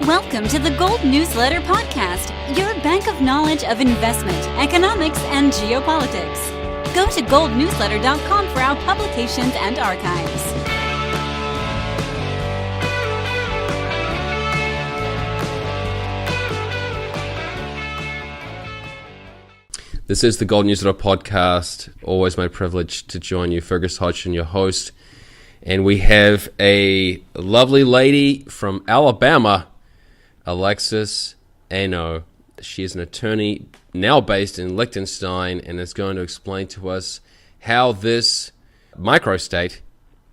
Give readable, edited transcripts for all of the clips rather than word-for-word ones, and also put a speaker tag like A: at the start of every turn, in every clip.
A: Welcome to the Gold Newsletter Podcast, your bank of knowledge of investment, economics, and geopolitics. Go to goldnewsletter.com for our publications and archives.
B: This is the Gold Newsletter Podcast. Always my privilege to join you, Fergus Hodgson, your host. And we have a lovely lady from Alabama, Alexis Esneault. She is an attorney now based in Liechtenstein and is going to explain to us how this microstate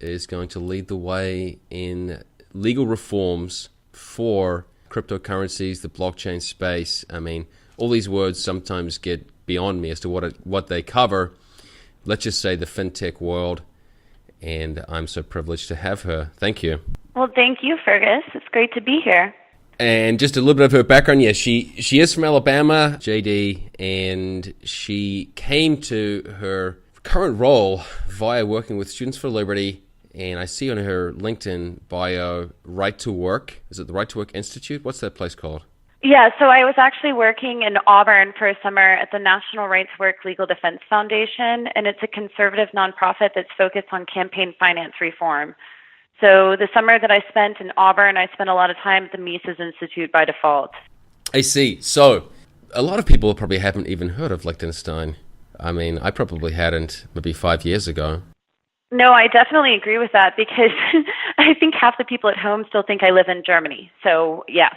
B: is going to lead the way in legal reforms for cryptocurrencies, the blockchain space. I mean, all these words sometimes get beyond me as to what they cover. Let's just say the fintech world, and I'm so privileged to have her. Thank you.
C: Well, thank you, Fergus. It's great to be here.
B: And just a little bit of her background. Yes, she is from Alabama, JD, and she came to her current role via working with Students for Liberty. And I see on her LinkedIn bio, Right to Work. Is it the Right to Work Institute? What's that place called?
C: Yeah, so I was actually working in Auburn for a summer at the National Right to Work Legal Defense Foundation, and it's a conservative nonprofit that's focused on campaign finance reform. So the summer that I spent in Auburn, I spent a lot of time at the Mises Institute by default.
B: I see. So a lot of people probably haven't even heard of Liechtenstein. I mean, I probably hadn't maybe 5 years ago.
C: No, I definitely agree with that because I think half the people at home still think I live in Germany. So, yeah.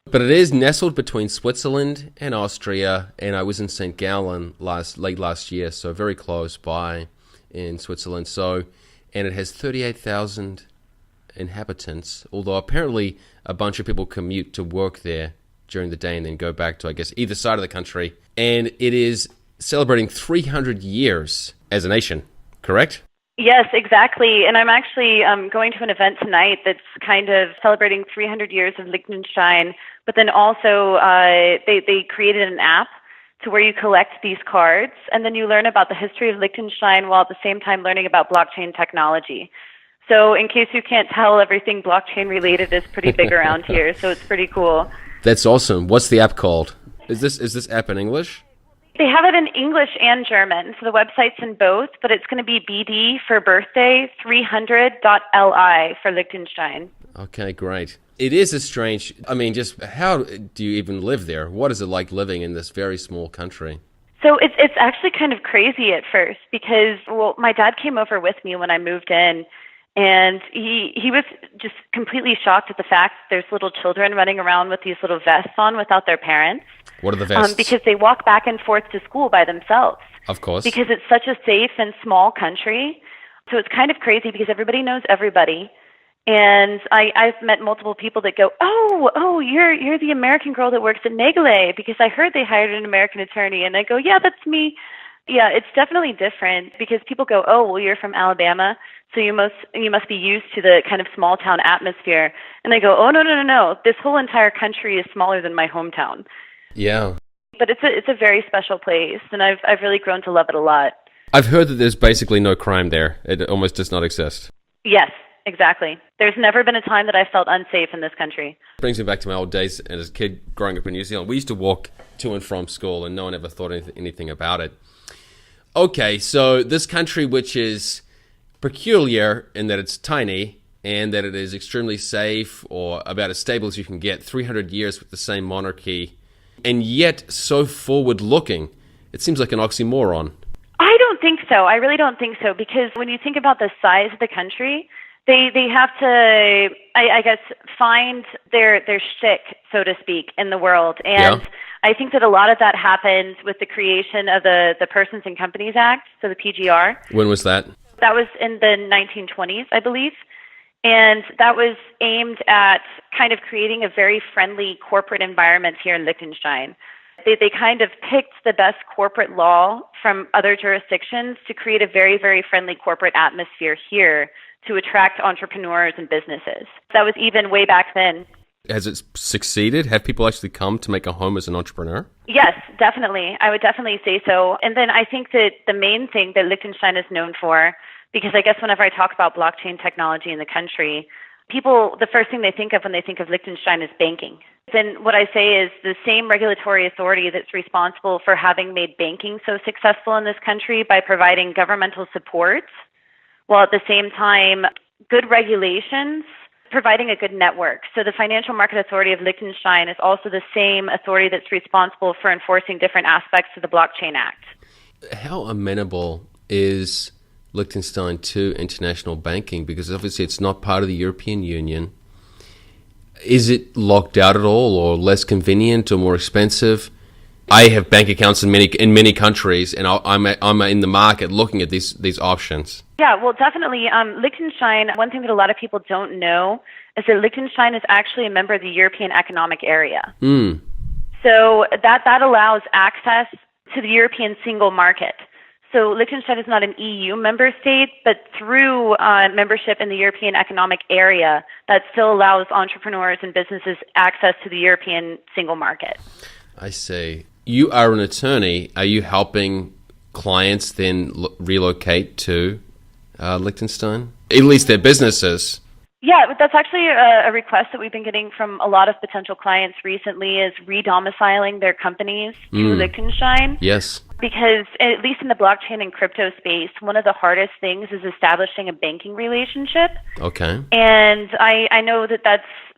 B: But it is nestled between Switzerland and Austria, and I was in St. Gallen late last year, so very close by in Switzerland. So, and it has 38,000 inhabitants, although apparently a bunch of people commute to work there during the day and then go back to, I guess, either side of the country. And it is celebrating 300 years as a nation, correct?
C: Yes, exactly. And I'm actually going to an event tonight that's kind of celebrating 300 years of Liechtenstein, but then also they created an app to where you collect these cards, and then you learn about the history of Liechtenstein while at the same time learning about blockchain technology. So in case you can't tell, everything blockchain related is pretty big around here, so it's pretty cool. That's
B: awesome. What's the app called? Is this app in English?
C: They have it in English and German, so the website's in both, but it's going to be BD for birthday 300.li for Liechtenstein.
B: Okay, great. It is a strange, I mean, just how do you even live there? What is it like living in this very small country?
C: So it's actually kind of crazy at first because, well, my dad came over with me when I moved in, and he was just completely shocked at the fact that there's little children running around with these little vests on without their parents.
B: What are the vests?
C: Because they walk back and forth to school by themselves.
B: Of course.
C: Because it's such a safe and small country. So it's kind of crazy because everybody knows everybody. And I've met multiple people that go, oh, you're the American girl that works at Nägele because I heard they hired an American attorney. And I go, yeah, that's me. Yeah, it's definitely different because people go, oh, well, you're from Alabama, so you must be used to the kind of small town atmosphere. And I go, oh, no. This whole entire country is smaller than my hometown.
B: Yeah.
C: But it's a very special place, and I've really grown to love it a lot.
B: I've heard that there's basically no crime there. It almost does not exist.
C: Yes, exactly. There's never been a time that I felt unsafe in this country.
B: Brings me back to my old days as a kid growing up in New Zealand. We used to walk to and from school, and no one ever thought anything about it. Okay, so this country, which is peculiar in that it's tiny and that it is extremely safe or about as stable as you can get, 300 years with the same monarchy, and yet so forward-looking. It seems like an oxymoron.
C: I don't think so. I really don't think so, because when you think about the size of the country, they have to, I guess, find their shtick, so to speak, in the world. And yeah. I think that a lot of that happened with the creation of the Persons and Companies Act, so the PGR.
B: When was that?
C: That was in the 1920s, I believe. And that was aimed at kind of creating a very friendly corporate environment here in Liechtenstein. They kind of picked the best corporate law from other jurisdictions to create a very, very friendly corporate atmosphere here to attract entrepreneurs and businesses. That was even way back then.
B: Has it succeeded? Have people actually come to make a home as an entrepreneur?
C: Yes, definitely. I would definitely say so. And then I think that the main thing that Liechtenstein is known for, because I guess whenever I talk about blockchain technology in the country, people, the first thing they think of when they think of Liechtenstein is banking. Then what I say is the same regulatory authority that's responsible for having made banking so successful in this country by providing governmental support, while at the same time, good regulations, providing a good network. So the Financial Market Authority of Liechtenstein is also the same authority that's responsible for enforcing different aspects of the Blockchain Act.
B: How amenable is Liechtenstein to international banking? Because obviously it's not part of the European Union. Is it locked out at all, or less convenient, or more expensive? I have bank accounts in many countries, and I'm in the market looking at these options.
C: Yeah, well, definitely. Liechtenstein, one thing that a lot of people don't know is that Liechtenstein is actually a member of the European Economic Area. So that allows access to the European single market. So Liechtenstein is not an EU member state, but through membership in the European Economic Area, that still allows entrepreneurs and businesses access to the European single market.
B: I see. You are an attorney. Are you helping clients then relocate to Liechtenstein? At least their businesses.
C: Yeah, but that's actually a request that we've been getting from a lot of potential clients recently, is re-domiciling their companies to Liechtenstein.
B: Yes.
C: Because at least in the blockchain and crypto space, one of the hardest things is establishing a banking relationship.
B: Okay.
C: And I know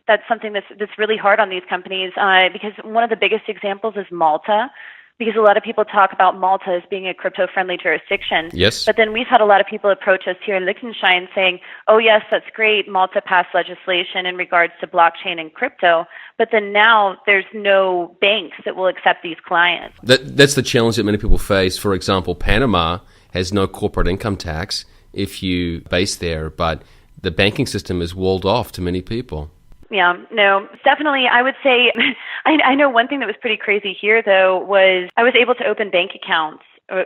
C: that's something that's really hard on these companies, because one of the biggest examples is Malta. Because a lot of people talk about Malta as being a crypto-friendly jurisdiction.
B: Yes.
C: But then we've had a lot of people approach us here in Liechtenstein saying, oh, yes, that's great. Malta passed legislation in regards to blockchain and crypto. But then now there's no banks that will accept these clients.
B: That's the challenge that many people face. For example, Panama has no corporate income tax if you base there, but the banking system is walled off to many people.
C: Yeah, no, definitely. I would say, I know one thing that was pretty crazy here, though, was I was able to open bank accounts,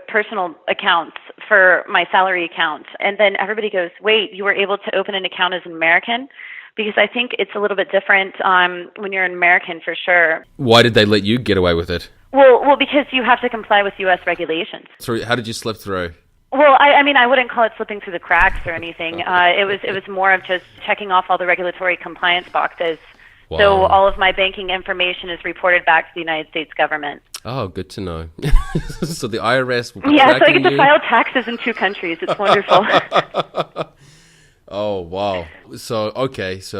C: personal accounts for my salary account. And then everybody goes, wait, you were able to open an account as an American? Because I think it's a little bit different when you're an American, for sure. Why
B: did they let you get away with it?
C: Well, because you have to comply with U.S. regulations.
B: So how did you slip through?
C: Well, I mean, I wouldn't call it slipping through the cracks or anything. It was more of just checking off all the regulatory compliance boxes. Wow. So all of my banking information is reported back to the United States government.
B: Oh, good to know. So the IRS will be
C: so I
B: tracking
C: get to file taxes in 2 countries. It's wonderful.
B: Oh, wow. So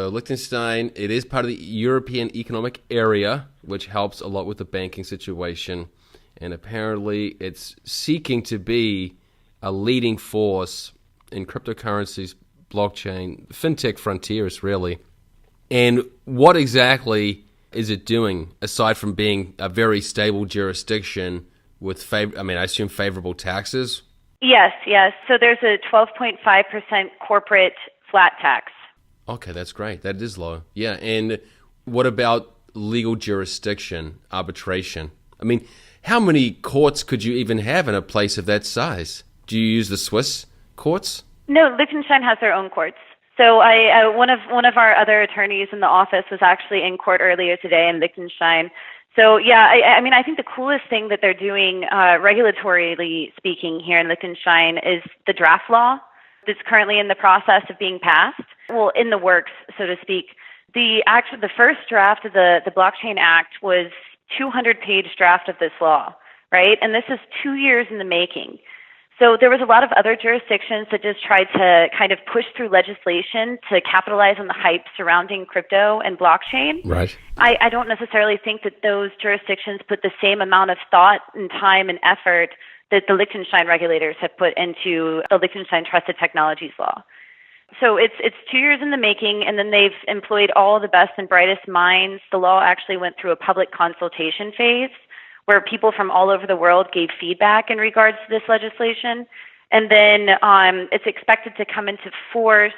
B: Liechtenstein, it is part of the European Economic Area, which helps a lot with the banking situation. And apparently it's seeking to be a leading force in cryptocurrencies, blockchain, fintech frontiers, really. And what exactly is it doing, aside from being a very stable jurisdiction with, I assume favorable taxes?
C: Yes. So there's a 12.5% corporate flat tax.
B: Okay, that's great. That is low. Yeah, and what about legal jurisdiction, arbitration? I mean, how many courts could you even have in a place of that size? Do you use the Swiss courts? No,
C: Liechtenstein has their own courts. So one of our other attorneys in the office was actually in court earlier today in Liechtenstein. So yeah, I think the coolest thing that they're doing, regulatorily speaking, here in Liechtenstein is the draft law that's currently in the process of being passed. Well, in the works, so to speak. The first draft of the Blockchain Act was 200-page draft of this law, right? And this is 2 years in the making. So there was a lot of other jurisdictions that just tried to kind of push through legislation to capitalize on the hype surrounding crypto and blockchain.
B: Right.
C: I don't necessarily think that those jurisdictions put the same amount of thought and time and effort that the Liechtenstein regulators have put into the Liechtenstein Trusted Technologies Law. So it's 2 years in the making, and then they've employed all the best and brightest minds. The law actually went through a public consultation phase where people from all over the world gave feedback in regards to this legislation. And then it's expected to come into force.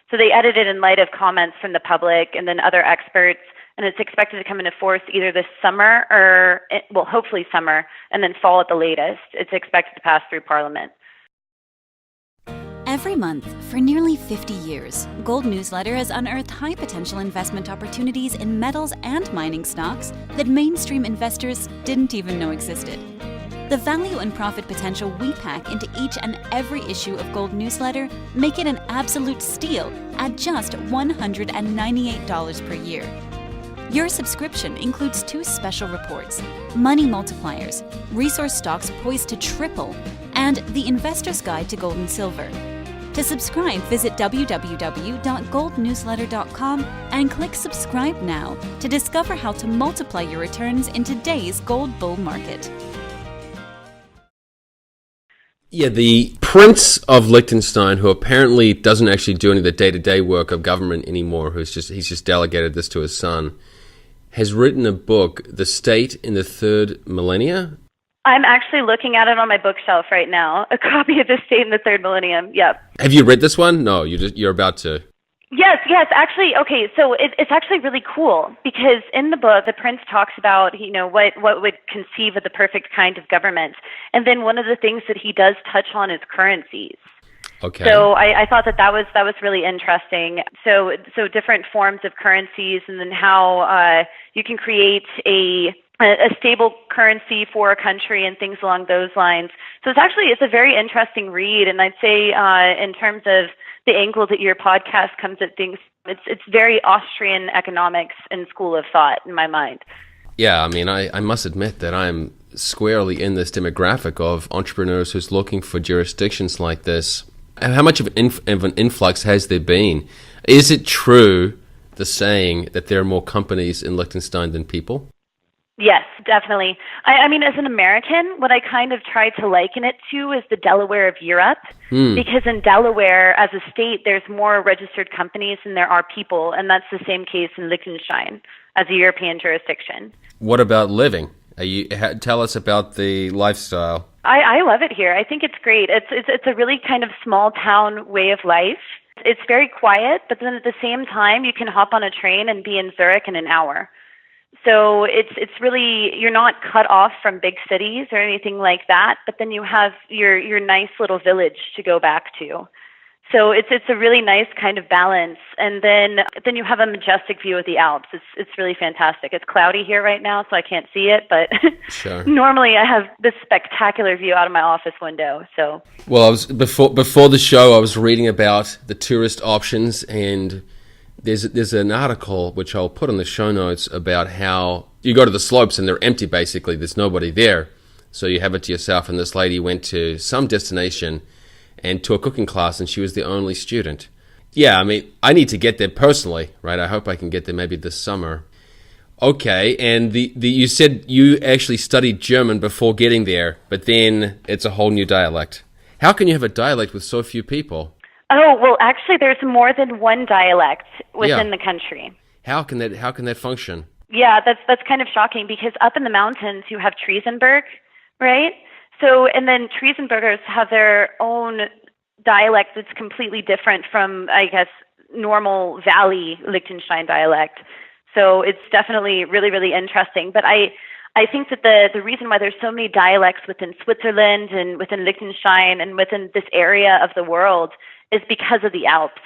C: So they edited in light of comments from the public and then other experts, and it's expected to come into force either this summer or, well, hopefully summer, and then fall at the latest. It's expected to pass through Parliament.
A: Every month, for nearly 50 years, Gold Newsletter has unearthed high-potential investment opportunities in metals and mining stocks that mainstream investors didn't even know existed. The value and profit potential we pack into each and every issue of Gold Newsletter make it an absolute steal at just $198 per year. Your subscription includes 2 special reports, Money Multipliers, resource stocks poised to triple, and The Investor's Guide to Gold and Silver. To subscribe, visit www.goldnewsletter.com and click subscribe now to discover how to multiply your returns in today's gold bull market.
B: Yeah, the Prince of Liechtenstein, who apparently doesn't actually do any of the day-to-day work of government anymore, he's just delegated this to his son, has written a book, The State in the Third Millennia.
C: I'm actually looking at it on my bookshelf right now. A copy of The State in the Third Millennium. Yep.
B: Have you read this one? No, you're about to.
C: Yes. Actually, okay. So it's actually really cool because in the book, the prince talks about what would conceive of the perfect kind of government, and then one of the things that he does touch on is currencies.
B: Okay.
C: So I thought that was really interesting. So different forms of currencies, and then how you can create a stable currency for a country and things along those lines. So it's a very interesting read, and I'd say in terms of the angle that your podcast comes at things, it's very Austrian economics and school of thought in my mind.
B: Yeah, I mean, I must admit that I'm squarely in this demographic of entrepreneurs who's looking for jurisdictions like this. How much of an influx has there been? Is it true, the saying, that there are more companies in Liechtenstein than people?
C: Yes, definitely. I mean, as an American, what I kind of try to liken it to is the Delaware of Europe, because in Delaware, as a state, there's more registered companies than there are people, and that's the same case in Liechtenstein as a European jurisdiction.
B: What about living? Tell us about the lifestyle.
C: I love it here. I think it's great. It's a really kind of small town way of life. It's very quiet, but then at the same time, you can hop on a train and be in Zurich in an hour. So it's really, you're not cut off from big cities or anything like that, but then you have your nice little village to go back to. So it's a really nice kind of balance, and then you have a majestic view of the Alps. It's really fantastic. It's cloudy here right now, so I can't see it, but
B: sure. Normally
C: I have this spectacular view out of my office window. So
B: well, I was before the show, I was reading about the tourist options, and there's an article which I'll put on the show notes about how you go to the slopes and they're empty. Basically, there's nobody there, so you have it to yourself. And this lady went to some destination and to a cooking class, and she was the only student. Yeah, I mean, I need to get there personally, right? I hope I can get there maybe this summer. Okay, and you said you actually studied German before getting there, but then it's a whole new dialect. How can you have a dialect with so few people?
C: Oh, well, actually, there's more than one dialect within the country.
B: How can that function?
C: Yeah, that's kind of shocking because up in the mountains you have Triesenberg, right? So, and then Triesenbergers have their own dialect that's completely different from, I guess, normal Valley Liechtenstein dialect. So it's definitely really, really interesting. But I think that the reason why there's so many dialects within Switzerland and within Liechtenstein and within this area of the world is because of the Alps.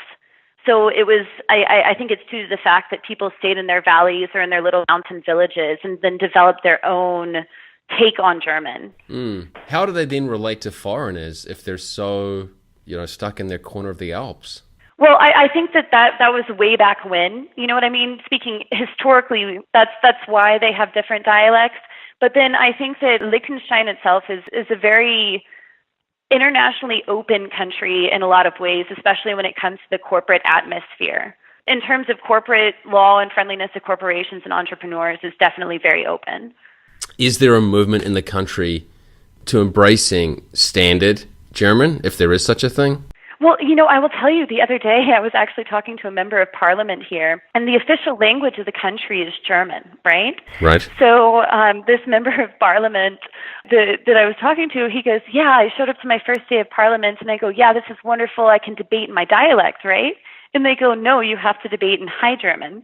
C: So it was, I think it's due to the fact that people stayed in their valleys or in their little mountain villages and then developed their own take on German.
B: How do they then relate to foreigners if they're so, stuck in their corner of the Alps?
C: Well, I think that was way back when, you know what I mean? Speaking historically, that's why they have different dialects. But then I think that Liechtenstein itself is a very internationally open country in a lot of ways, especially when it comes to the corporate atmosphere. In terms of corporate law and friendliness to corporations and entrepreneurs is definitely very open.
B: Is there a movement in the country to embracing standard German, if there is such a thing?
C: Well, I will tell you, the other day I was actually talking to a member of parliament here, and the official language of the country is German, right?
B: Right.
C: So this member of parliament that I was talking to, he goes, yeah, I showed up to my first day of parliament, and I go, yeah, this is wonderful, I can debate in my dialect, right? And they go, no, you have to debate in High German.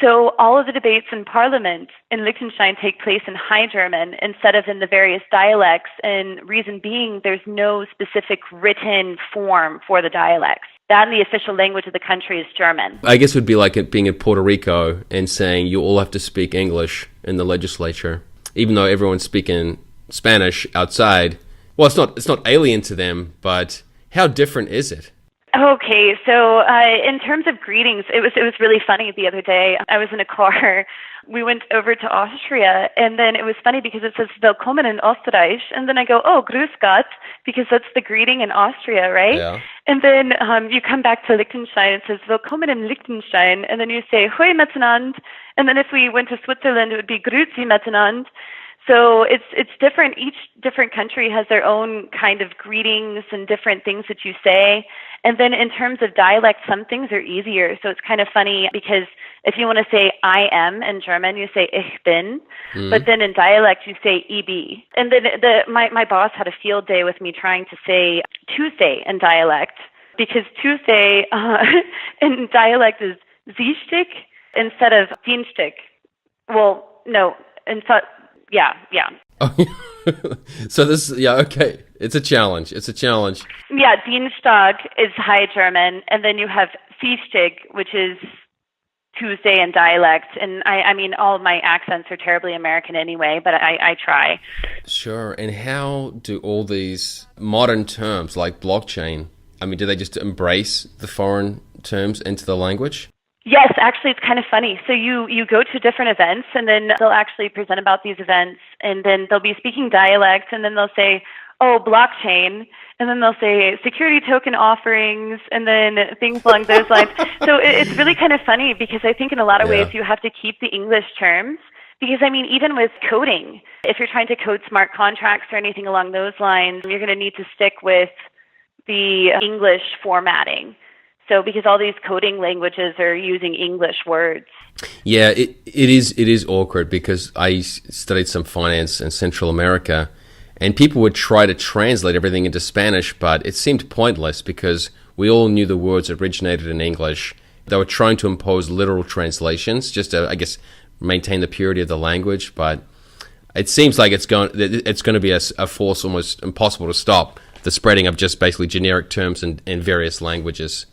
C: So all of the debates in Parliament in Liechtenstein take place in High German instead of in the various dialects, and reason being there's no specific written form for the dialects. That and the official language of the country is German.
B: I guess it would be like it being in Puerto Rico and saying you all have to speak English in the legislature, even though everyone's speaking Spanish outside. Well, it's not alien to them, but how different is it?
C: Okay, so in terms of greetings, it was really funny the other day. I was in a car. We went over to Austria, and then it was funny because it says Willkommen in Österreich, and then I go, oh, Grüß Gott, because that's the greeting in Austria, right?
B: Yeah.
C: And then you come back to Liechtenstein, it says Willkommen in Liechtenstein, and then you say Hoi miteinander, and then if we went to Switzerland, it would be Grüezi miteinander. So it's different. Each different country has their own kind of greetings and different things that you say. And then in terms of dialect, some things are easier. So it's kind of funny because if you want to say I am in German, you say ich bin. But then in dialect, you say ich bin. And then my boss had a field day with me trying to say Tuesday in dialect, because Tuesday in dialect is Dienstag instead of Dienstag. Well, no, yeah.
B: So okay. It's a challenge.
C: Yeah, Dienstag is High German, and then you have Dienstag, which is Tuesday in dialect. And I mean, all of my accents are terribly American anyway, but I try.
B: Sure. And how do all these modern terms like blockchain, I mean, do they just embrace the foreign terms into the language?
C: Yes, actually, it's kind of funny. So you go to different events, and then they'll actually present about these events, and then they'll be speaking dialect, and then they'll say, oh, blockchain, and then they'll say security token offerings, and then things along those lines. So it's really kind of funny because I think in a lot of ways you have to keep the English terms, because, I mean, even with coding, if you're trying to code smart contracts or anything along those lines, you're going to need to stick with the English formatting. So because all these coding languages are using English words.
B: Yeah, it is awkward because I studied some finance in Central America, and people would try to translate everything into Spanish, but it seemed pointless because we all knew the words originated in English. They were trying to impose literal translations just to, I guess, maintain the purity of the language, but it seems like it's going to be a force almost impossible to stop, the spreading of just basically generic terms in various languages.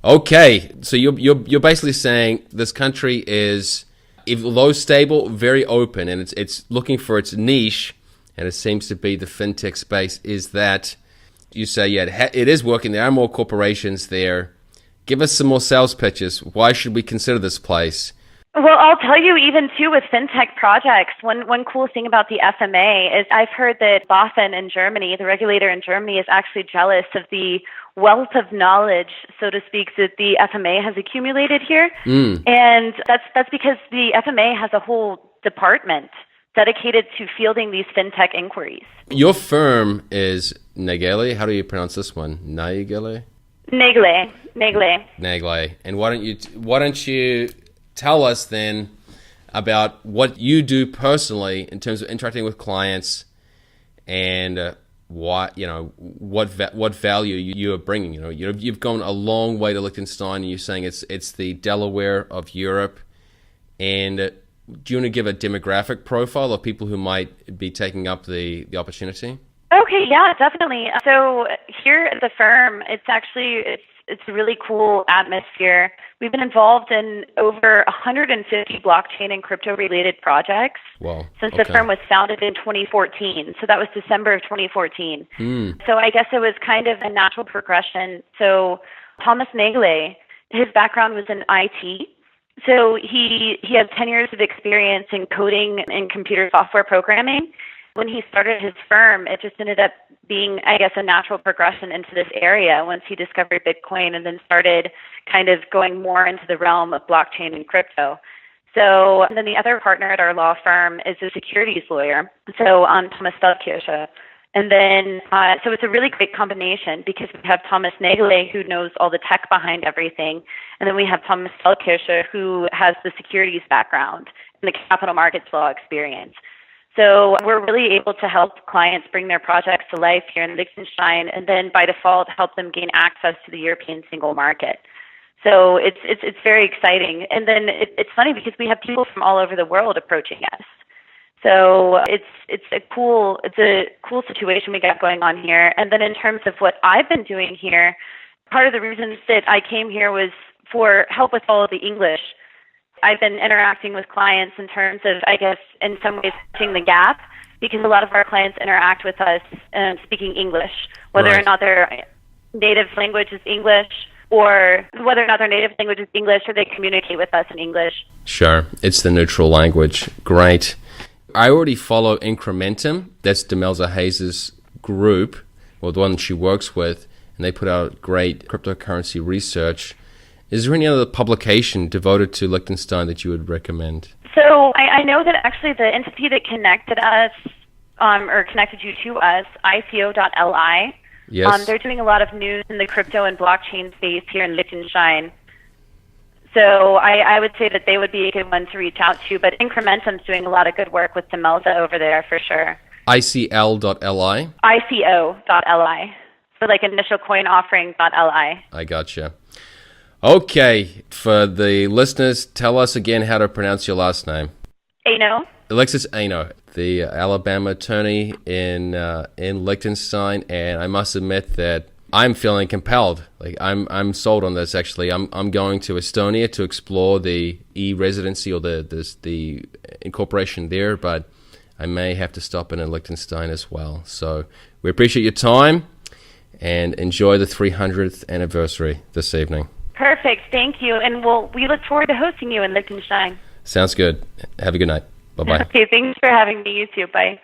B: Okay, so you're basically saying this country is, although stable, very open, and it's looking for its niche, and it seems to be the fintech space. Is that you say, it is working. There are more corporations there. Give us some more sales pitches. Why should we consider this place?
C: Well, I'll tell you, even too, with fintech projects, one cool thing about the FMA is I've heard that BaFin in Germany, the regulator in Germany, is actually jealous of the wealth of knowledge, so to speak, that the FMA has accumulated here. And that's because the FMA has a whole department dedicated to fielding these fintech inquiries. Your
B: firm is Nägele. How do you pronounce this one? Nägele?
C: Nägele.
B: And why don't you tell us then about what you do personally in terms of interacting with clients and what value you are bringing. You've gone a long way to Liechtenstein, and you're saying it's the Delaware of Europe. And do you want to give a demographic profile of people who might be taking up the opportunity?
C: Okay, yeah, definitely. So here at the firm, it's a really cool atmosphere. We've been involved in over 150 blockchain and crypto-related projects since the firm was founded in 2014. So that was December of 2014. So I guess it was kind of a natural progression. So Thomas Nägele, his background was in IT. So he had 10 years of experience in coding and computer software programming. When he started his firm, it just ended up being, I guess, a natural progression into this area once he discovered Bitcoin and then started kind of going more into the realm of blockchain and crypto. So and then the other partner at our law firm is a securities lawyer, so Thomas Feldkirche. And then, so it's a really great combination because we have Thomas Nägele, who knows all the tech behind everything, and then we have Thomas Feldkirche, who has the securities background and the capital markets law experience. So we're really able to help clients bring their projects to life here in Liechtenstein, and then by default help them gain access to the European single market. So it's very exciting. And then it's funny because we have people from all over the world approaching us. So it's a cool situation we got going on here. And then in terms of what I've been doing here, part of the reasons that I came here was for help with all of the English. I've been interacting with clients in terms of, I guess, in some ways, bridging the gap because a lot of our clients interact with us speaking English, whether
B: Right.
C: or not their native language is English, or whether or not their native language is English, or they communicate with us in English.
B: Sure. It's the neutral language. Great. I already follow Incrementum. That's Demelza Hayes' group, or the one she works with, and they put out great cryptocurrency research. Is there any other publication devoted to Liechtenstein that you would recommend?
C: So I know that actually the entity that connected us, or connected you to us, ICO.li,
B: Yes.
C: they're doing a lot of news in the crypto and blockchain space here in Liechtenstein. So I would say that they would be a good one to reach out to, but Incrementum's doing a lot of good work with Demelza over there for sure.
B: ICL.li?
C: ICO.li. So like initial coin offering.li.
B: I gotcha. Okay, for the listeners, tell us again how to pronounce your last name.
C: Esneault.
B: Alexis Esneault, the Alabama attorney in Liechtenstein, and I must admit that I'm feeling compelled. Like I'm sold on this. Actually, I'm going to Estonia to explore the e-residency or the incorporation there, but I may have to stop in Liechtenstein as well. So we appreciate your time and enjoy the 300th anniversary this evening.
C: Perfect. Thank you. And we look forward to hosting you in Liechtenstein.
B: Sounds good. Have a good night. Bye-bye.
C: Okay. Thanks for having me. You too. Bye.